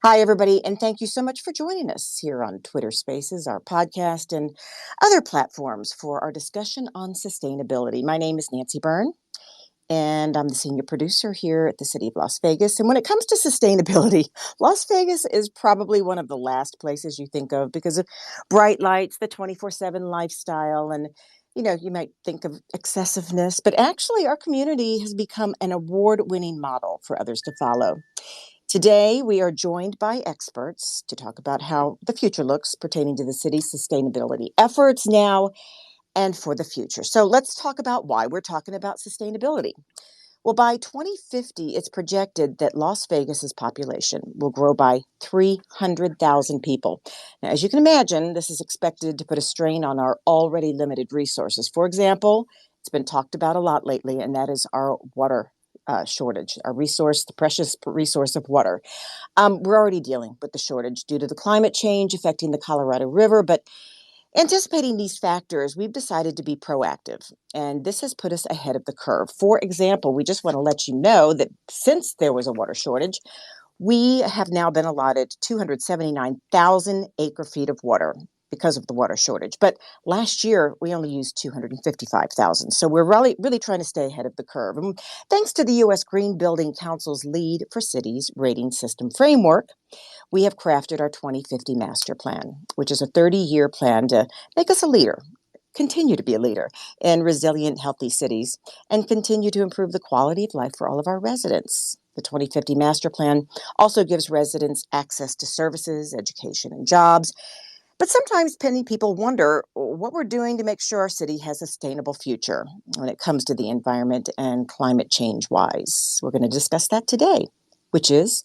Hi, everybody, and thank you so much for joining us here on Twitter Spaces, our podcast, and other platforms for our discussion on sustainability. My name is Nancy Byrne, and I'm the senior producer here at the City of Las Vegas. And when it comes to sustainability, Las Vegas is probably one of the last places you think of because of bright lights, the 24/7 lifestyle, and you might think of excessiveness, but actually, our community has become an award winning model for others to follow. Today, we are joined by experts to talk about how the future looks pertaining to the city's sustainability efforts now and for the future. So, let's talk about why we're talking about sustainability. Well, by 2050, it's projected that Las Vegas's population will grow by 300,000 people. Now, as you can imagine, this is expected to put a strain on our already limited resources. For example, it's been talked about a lot lately, and that is our water shortage, our resource, the precious resource of water. We're already dealing with the shortage due to the climate change affecting the Colorado River, but anticipating these factors, we've decided to be proactive, and this has put us ahead of the curve. For example, we just want to let you know that since there was a water shortage, we have now been allotted 279,000 acre feet of water because of the water shortage. But last year, we only used 255,000. So we're really trying to stay ahead of the curve. And thanks to the U.S. Green Building Council's Lead for Cities rating system framework, we have crafted our 2050 master plan, which is a 30-year plan to make us a leader, continue to be a leader in resilient, healthy cities, and continue to improve the quality of life for all of our residents. The 2050 master plan also gives residents access to services, education, and jobs. But sometimes many people wonder what we're doing to make sure our city has a sustainable future when it comes to the environment and climate change wise. We're going to discuss that today, which is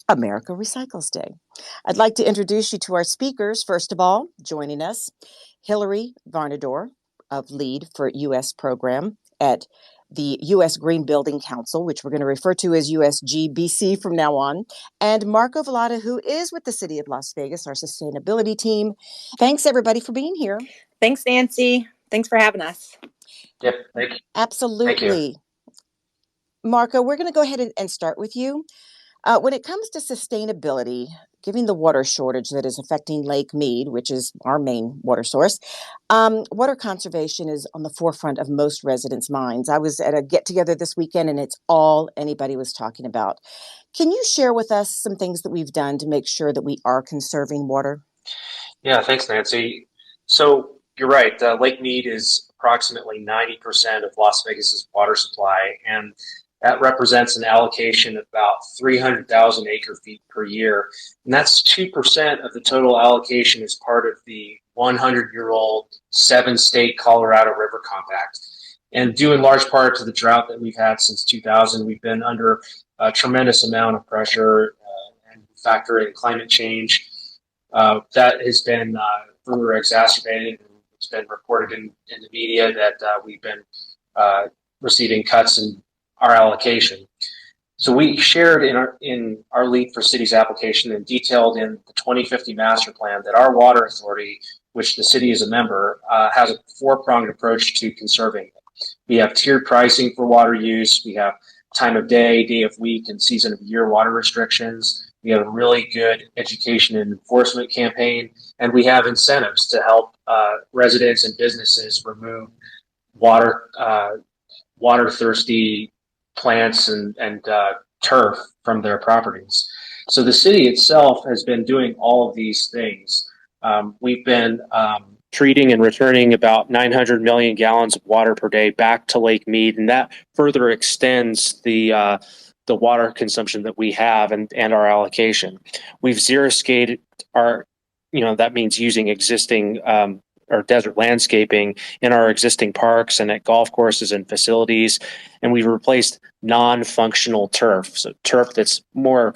America Recycles Day. I'd like to introduce you to our speakers. First of all, joining us, Hillary Varnador of Lead for U.S. Program at the U.S. Green Building Council, which we're going to refer to as USGBC from now on, and Marco Vallada, who is with the City of Las Vegas, our sustainability team. Thanks, everybody, for being here. Thanks, Nancy. Thanks for having us. Yep, thank you. Absolutely. Marco, we're going to go ahead and start with you. When it comes to sustainability, given the water shortage that is affecting Lake Mead, which is our main water source, water conservation is on the forefront of most residents' minds. I was at a get-together this weekend, and it's all anybody was talking about. Can you share with us some things that we've done to make sure that we are conserving water? Yeah, thanks, Nancy. So you're right. Lake Mead is approximately 90% of Las Vegas's water supply, and that represents an allocation of about 300,000 acre feet per year. And that's 2% of the total allocation as part of the 100-year-old seven-state Colorado River Compact. And due in large part to the drought that we've had since 2000, we've been under a tremendous amount of pressure and factor in climate change. That has been further exacerbated. It's been reported in the media that we've been receiving cuts in our allocation. So we shared in our Lead for Cities application and detailed in the 2050 master plan that our water authority, which the city is a member, has a four-pronged approach to conserving. We have tiered pricing for water use. We have time of day, day of week, and season of year water restrictions. We have a really good education and enforcement campaign, and we have incentives to help residents and businesses remove water thirsty plants and turf from their properties. So the city itself has been doing all of these things. We've been treating and returning about 900 million gallons of water per day back to Lake Mead, and that further extends the water consumption that we have and our allocation. We've xeriscaped our, that means using existing or desert landscaping in our existing parks and at golf courses and facilities. And we've replaced non-functional turf, so turf that's more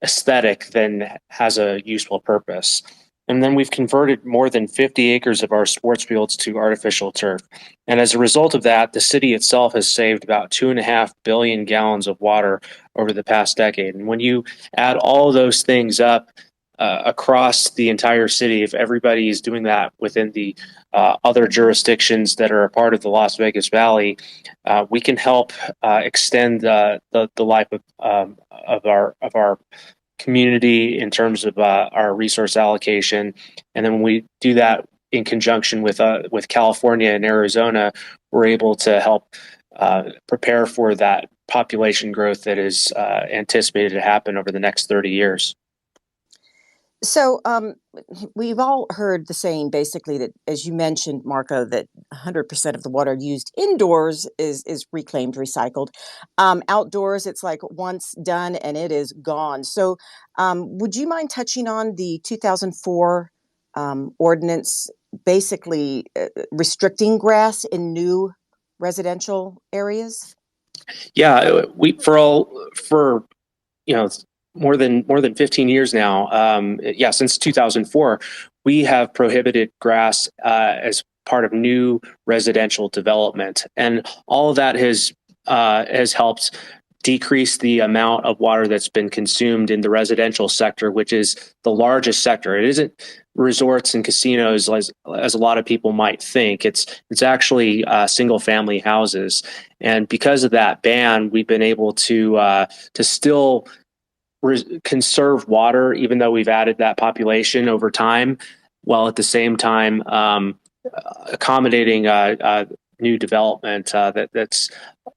aesthetic than has a useful purpose. And then we've converted more than 50 acres of our sports fields to artificial turf. And as a result of that, the city itself has saved about 2.5 billion gallons of water over the past decade. And when you add all of those things up across the entire city, if everybody is doing that within the other jurisdictions that are a part of the Las Vegas Valley, we can help extend the life of our community in terms of our resource allocation. And then when we do that in conjunction with California and Arizona, we're able to help prepare for that population growth that is anticipated to happen over the next 30 years. So we've all heard the saying, basically, that, as you mentioned, Marco, that 100% of the water used indoors is reclaimed, recycled. Outdoors, it's like once done and it is gone. So would you mind touching on the 2004 ordinance, basically restricting grass in new residential areas? Yeah, for more than 15 years now. Since 2004, we have prohibited grass as part of new residential development, and all of that has helped decrease the amount of water that's been consumed in the residential sector, which is the largest sector. It isn't resorts and casinos as a lot of people might think. It's actually single family houses, and because of that ban, we've been able to still conserve water, even though we've added that population over time, while at the same time accommodating new development that's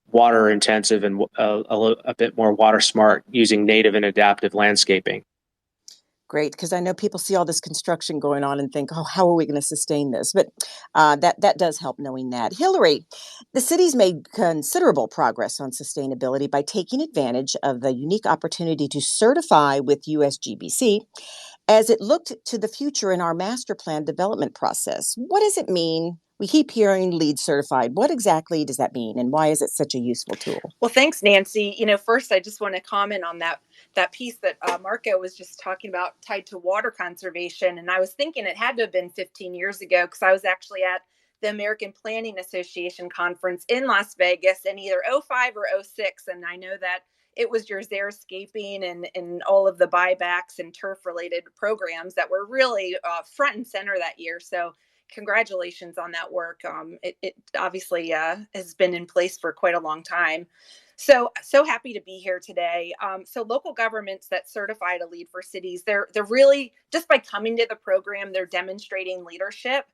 water intensive and a bit more water smart, using native and adaptive landscaping. Great, because I know people see all this construction going on and think, "Oh, how are we going to sustain this?" But that does help, knowing that. Hillary, the city's made considerable progress on sustainability by taking advantage of the unique opportunity to certify with USGBC as it looked to the future in our master plan development process. What does it mean? We keep hearing LEED certified. What exactly does that mean, and why is it such a useful tool? Well, thanks, Nancy. First, I just want to comment on that piece that Marco was just talking about, tied to water conservation. And I was thinking it had to have been 15 years ago, because I was actually at the American Planning Association conference in Las Vegas in either '05 or '06. And I know that it was your xeriscaping and all of the buybacks and turf related programs that were really front and center that year. So congratulations on that work. It obviously has been in place for quite a long time. So happy to be here today. So local governments that certified a lead for cities, they're really, just by coming to the program, they're demonstrating leadership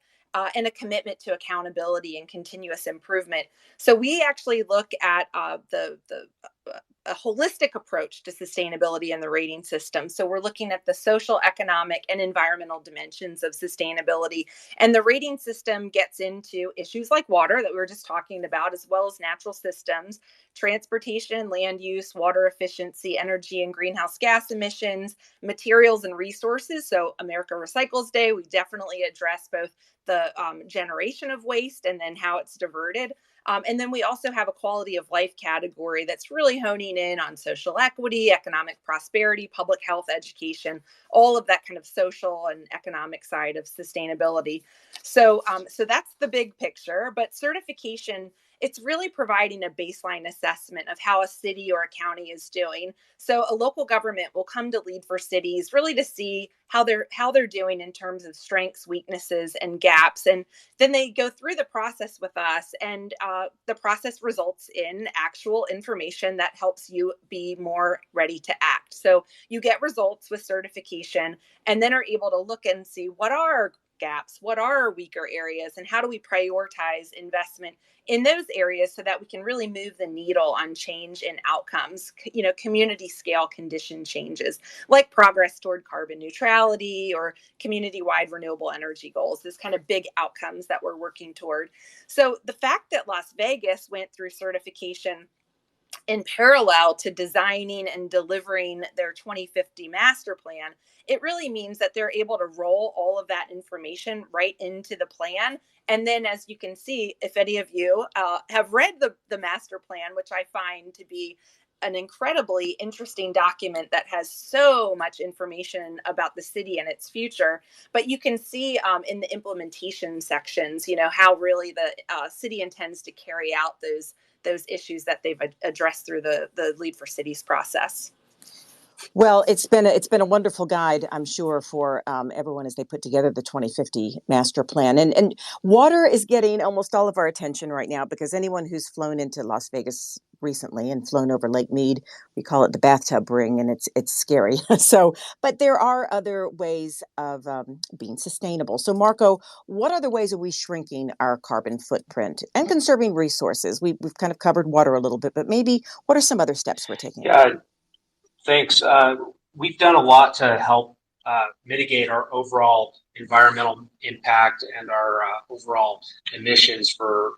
and a commitment to accountability and continuous improvement. So we actually look at a holistic approach to sustainability in the rating system. So we're looking at the social, economic, and environmental dimensions of sustainability. And the rating system gets into issues like water that we were just talking about, as well as natural systems, transportation, land use, water efficiency, energy and greenhouse gas emissions, materials and resources. So America Recycles Day, we definitely address both the generation of waste and then how it's diverted. And then we also have a quality of life category that's really honing in on social equity, economic prosperity, public health, education, all of that kind of social and economic side of sustainability. So that's the big picture. But certification, it's really providing a baseline assessment of how a city or a county is doing. So a local government will come to lead for cities really to see how they're doing in terms of strengths, weaknesses, and gaps. And then they go through the process with us, and the process results in actual information that helps you be more ready to act. So you get results with certification, and then are able to look and see what are our gaps, what are our weaker areas, and how do we prioritize investment in those areas so that we can really move the needle on change in outcomes, community scale condition changes, like progress toward carbon neutrality or community-wide renewable energy goals, this kind of big outcomes that we're working toward. So the fact that Las Vegas went through certification in parallel to designing and delivering their 2050 master plan, it really means that they're able to roll all of that information right into the plan. And then, as you can see, if any of you have read the master plan, which I find to be an incredibly interesting document that has so much information about the city and its future. But you can see in the implementation sections, how really the city intends to carry out those issues that they've addressed through the Lead for Cities process. Well, it's been a wonderful guide, I'm sure, for everyone as they put together the 2050 master plan. And water is getting almost all of our attention right now because anyone who's flown into Las Vegas recently and flown over Lake Mead, we call it the bathtub ring, and it's scary. So, but there are other ways of being sustainable. So, Marco, what other ways are we shrinking our carbon footprint and conserving resources? We've kind of covered water a little bit, but maybe what are some other steps we're taking? Yeah, thanks. We've done a lot to help mitigate our overall environmental impact and our overall emissions for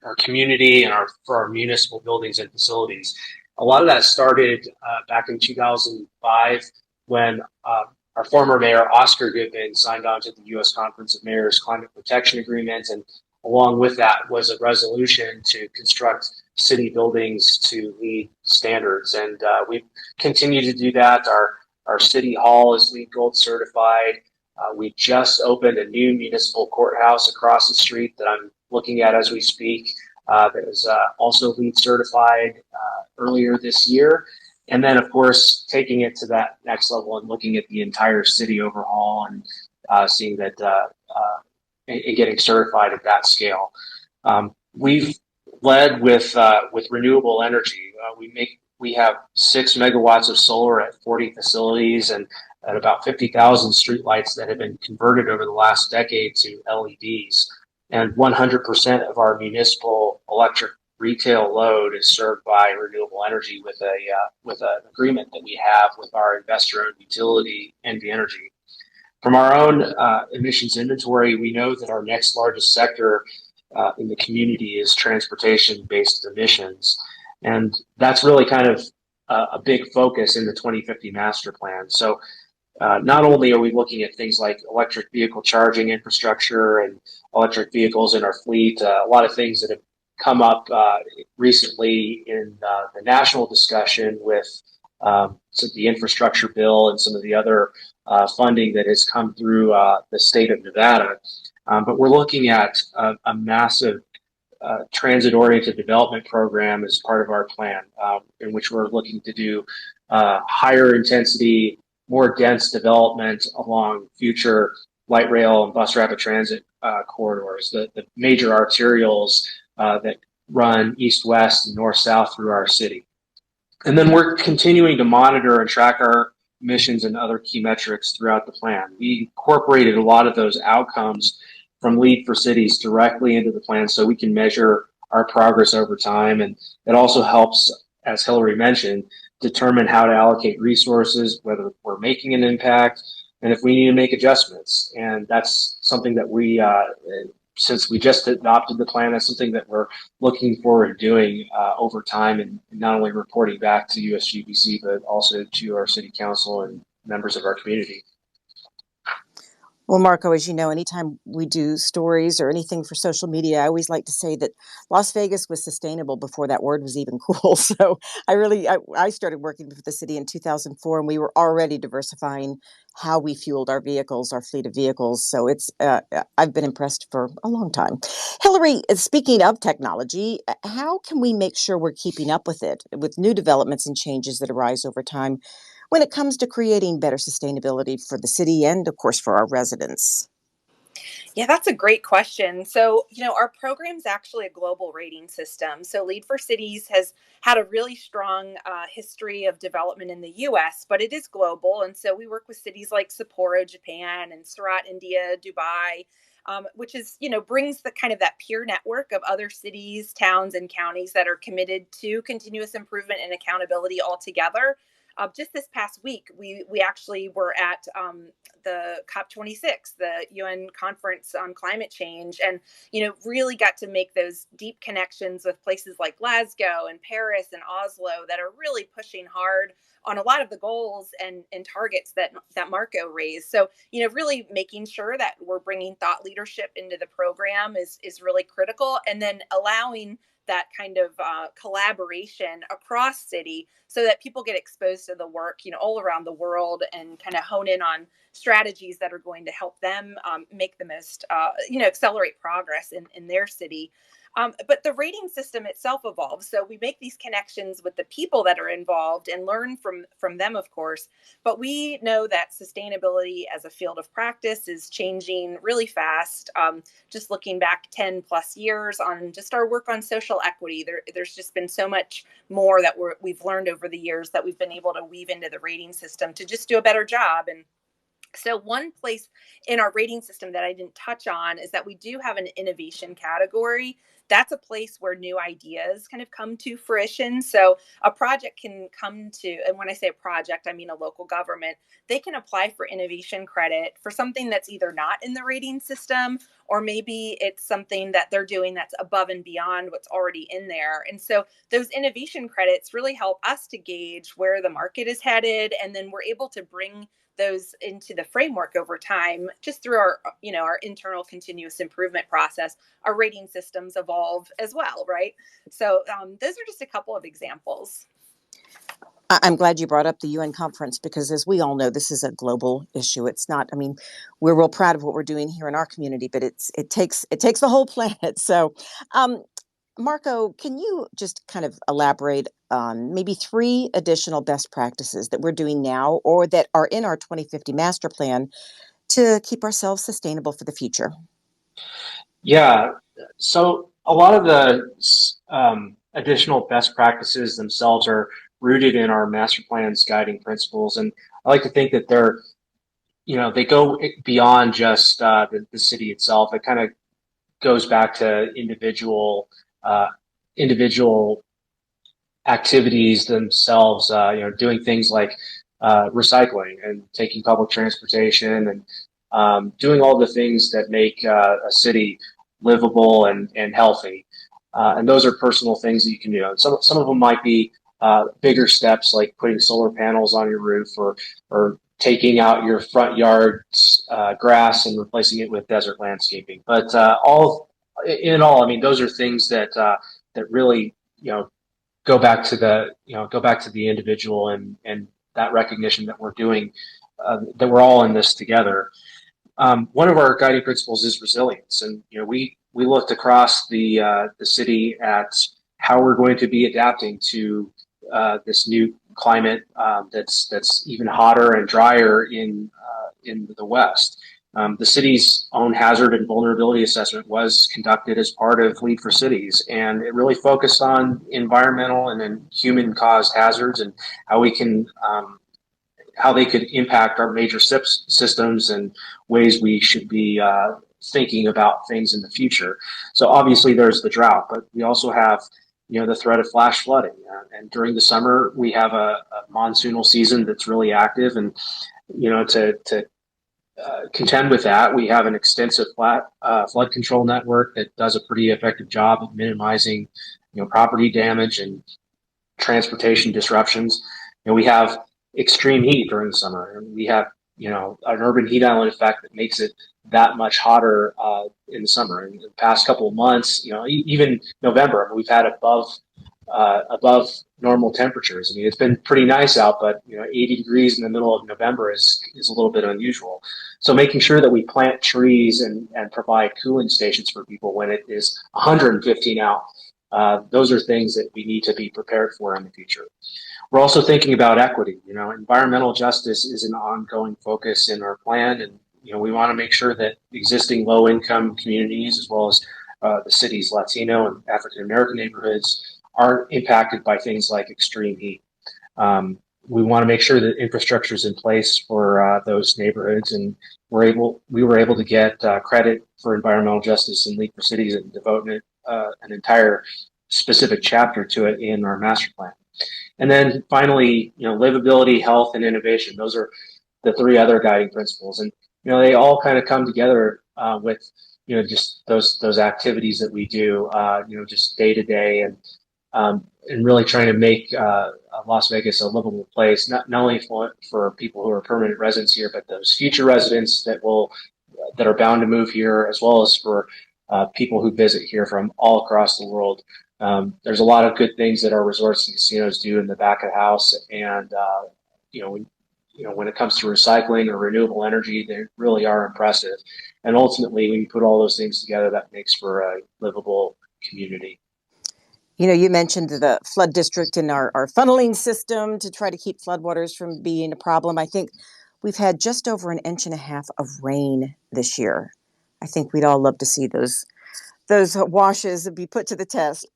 our community and for our municipal buildings and facilities. A lot of that started back in 2005 when our former mayor, Oscar Goodman, signed on to the U.S. Conference of Mayors Climate Protection Agreement. And along with that was a resolution to construct city buildings to LEED standards. And we've continued to do that. Our city hall is LEED Gold certified. We just opened a new municipal courthouse across the street that I'm looking at as we speak. That is also LEED certified earlier this year. And then, of course, taking it to that next level and looking at the entire city overhaul and seeing that and getting certified at that scale. We've led with renewable energy. We have 6 megawatts of solar at 40 facilities and at about 50,000 streetlights that have been converted over the last decade to LEDs. And 100% of our municipal electric retail load is served by renewable energy with an agreement that we have with our investor-owned utility, NV Energy. From our own emissions inventory, we know that our next largest sector in the community is transportation-based emissions. And that's really kind of a big focus in the 2050 master plan. So not only are we looking at things like electric vehicle charging infrastructure and electric vehicles in our fleet, a lot of things that have come up recently in the national discussion with the infrastructure bill and some of the other funding that has come through the state of Nevada. But we're looking at a massive transit-oriented development program as part of our plan, in which we're looking to do higher intensity, more dense development along future light rail and bus rapid transit corridors, the major arterials that run east-west and north-south through our city. And then we're continuing to monitor and track our emissions and other key metrics throughout the plan. We incorporated a lot of those outcomes from LEED for Cities directly into the plan so we can measure our progress over time. And it also helps, as Hillary mentioned, determine how to allocate resources, whether we're making an impact, and if we need to make adjustments. And that's something that we, since we just adopted the plan, that's something that we're looking forward to doing over time, and not only reporting back to USGBC, but also to our city council and members of our community. Well, Marco, as you know, anytime we do stories or anything for social media, I always like to say that Las Vegas was sustainable before that word was even cool. So I started working for the city in 2004, and we were already diversifying how we fueled our vehicles, our fleet of vehicles. So I've been impressed for a long time. Hillary, speaking of technology, how can we make sure we're keeping up with it, with new developments and changes that arise over time, when it comes to creating better sustainability for the city and, of course, for our residents? Yeah, that's a great question. So, our program's actually a global rating system. So, Lead for Cities has had a really strong history of development in the US, but it is global. And so we work with cities like Sapporo, Japan, and Surat, India, Dubai, which is, brings the kind of that peer network of other cities, towns, and counties that are committed to continuous improvement and accountability all together. Just this past week, we actually were at the COP26, the UN conference on climate change, and really got to make those deep connections with places like Glasgow and Paris and Oslo that are really pushing hard on a lot of the goals and targets that Marco raised. So really making sure that we're bringing thought leadership into the program is really critical, and then allowing that kind of collaboration across city so that people get exposed to the work, all around the world, and kind of hone in on strategies that are going to help them make the most, accelerate progress in their city. But the rating system itself evolves. So we make these connections with the people that are involved and learn from them, of course. But we know that sustainability as a field of practice is changing really fast. Just looking back 10 plus years on just our work on social equity, there's just been so much more that we've learned over the years that we've been able to weave into the rating system to just do a better job. And so one place in our rating system that I didn't touch on is that we do have an innovation category. That's a place where new ideas kind of come to fruition. So a project can come to, and when I say a project, I mean a local government, they can apply for innovation credit for something that's either not in the rating system, or maybe it's something that they're doing that's above and beyond what's already in there. And so those innovation credits really help us to gauge where the market is headed. And then we're able to bring those into the framework over time, just through our internal continuous improvement process. Our rating systems evolve as well, right? So those are just a couple of examples. I'm glad you brought up the UN conference, because as we all know, this is a global issue. It's not, I mean, we're real proud of what we're doing here in our community, but it takes the whole planet. So Marco, can you just kind of elaborate on maybe 3 additional best practices that we're doing now or that are in our 2050 master plan to keep ourselves sustainable for the future? Yeah. So a lot of the additional best practices themselves are rooted in our master plan's guiding principles, and I like to think that they go beyond just the city itself. It kind of goes back to uh, individual activities themselves. Doing things like recycling and taking public transportation, and doing all the things that make a city livable and healthy. And those are personal things that you can do. And some of them might be bigger steps, like putting solar panels on your roof, or taking out your front yard's grass and replacing it with desert landscaping. But I mean, those are things that really go back to the individual, and that recognition that that we're all in this together. One of our guiding principles is resilience, and we looked across the city at how we're going to be adapting to this new climate that's even hotter and drier in the West. The city's own hazard and vulnerability assessment was conducted as part of Lead for Cities, and it really focused on environmental and then human-caused hazards, and how we can how they could impact our major systems, and ways we should be thinking about things in the future. So obviously there's the drought, but we also have the threat of flash flooding, and during the summer we have a monsoonal season that's really active, and to contend with that, we have an extensive flood control network that does a pretty effective job of minimizing, property damage and transportation disruptions. We have extreme heat during the summer, and we have, an urban heat island effect that makes it that much hotter in the summer. In the past couple of months, even November, I mean, we've had above normal temperatures. I mean, it's been pretty nice out, but 80 degrees in the middle of November is a little bit unusual. So making sure that we plant trees and provide cooling stations for people when it is 115 out, those are things that we need to be prepared for in the future. We're also thinking about equity. Environmental justice is an ongoing focus in our plan, and we want to make sure that existing low-income communities, as well as the city's Latino and African American neighborhoods, aren't impacted by things like extreme heat. We want to make sure that infrastructure is in place for those neighborhoods, and we were able to get credit for environmental justice in League for Cities, and devote an entire specific chapter to it in our master plan. And then finally, livability, health, and innovation. Those are the 3 other guiding principles, and they all kind of come together with just those activities that we do, just day to day, and really trying to make Las Vegas a livable place, not only for people who are permanent residents here, but those future residents that are bound to move here, as well as for people who visit here from all across the world. There's a lot of good things that our resorts and casinos do in the back of the house, and when it comes to recycling or renewable energy, they really are impressive. And ultimately, when you put all those things together, that makes for a livable community. You mentioned the flood district and our funneling system to try to keep floodwaters from being a problem. I think we've had just over 1.5 inches of rain this year. I think we'd all love to see those washes be put to the test.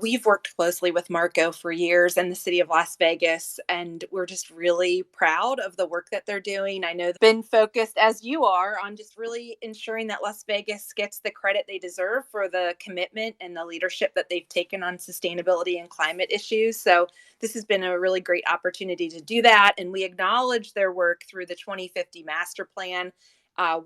We've worked closely with Marco for years and the city of Las Vegas, and we're just really proud of the work that they're doing. I know they've been focused, as you are, on just really ensuring that Las Vegas gets the credit they deserve for the commitment and the leadership that they've taken on sustainability and climate issues. So this has been a really great opportunity to do that, and we acknowledge their work through the 2050 master plan.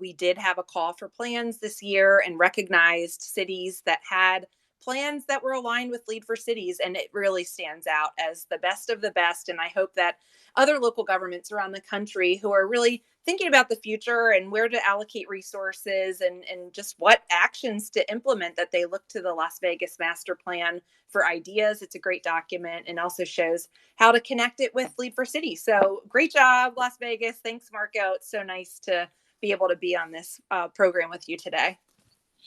We did have a call for plans this year and recognized cities that had plans that were aligned with Lead for Cities, and it really stands out as the best of the best. And I hope that other local governments around the country who are really thinking about the future and where to allocate resources and just what actions to implement, that they look to the Las Vegas master plan for ideas. It's a great document and also shows how to connect it with Lead for Cities. So great job, Las Vegas. Thanks, Marco. It's so nice to be able to be on this program with you today.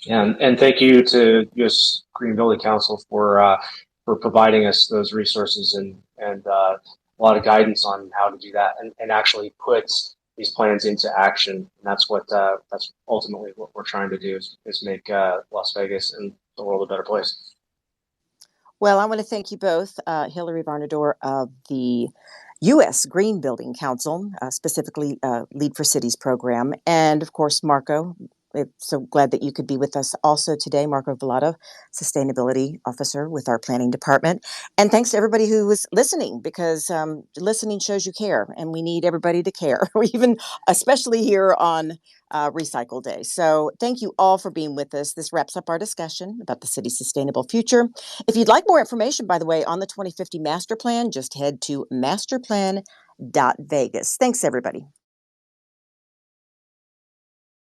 Yeah, and thank you to U.S. Green Building Council for providing us those resources and a lot of guidance on how to do that and actually put these plans into action. And that's ultimately what we're trying to do is make Las Vegas and the world a better place. Well, I want to thank you both, Hillary Varnador of the U.S. Green Building Council, specifically Lead for Cities program, and of course, Marco. So glad that you could be with us also today, Marco Velado, Sustainability Officer with our Planning Department. And thanks to everybody who was listening, because listening shows you care, and we need everybody to care, especially here on Recycle Day. So thank you all for being with us. This wraps up our discussion about the city's sustainable future. If you'd like more information, by the way, on the 2050 Master Plan, just head to masterplan.vegas. Thanks, everybody.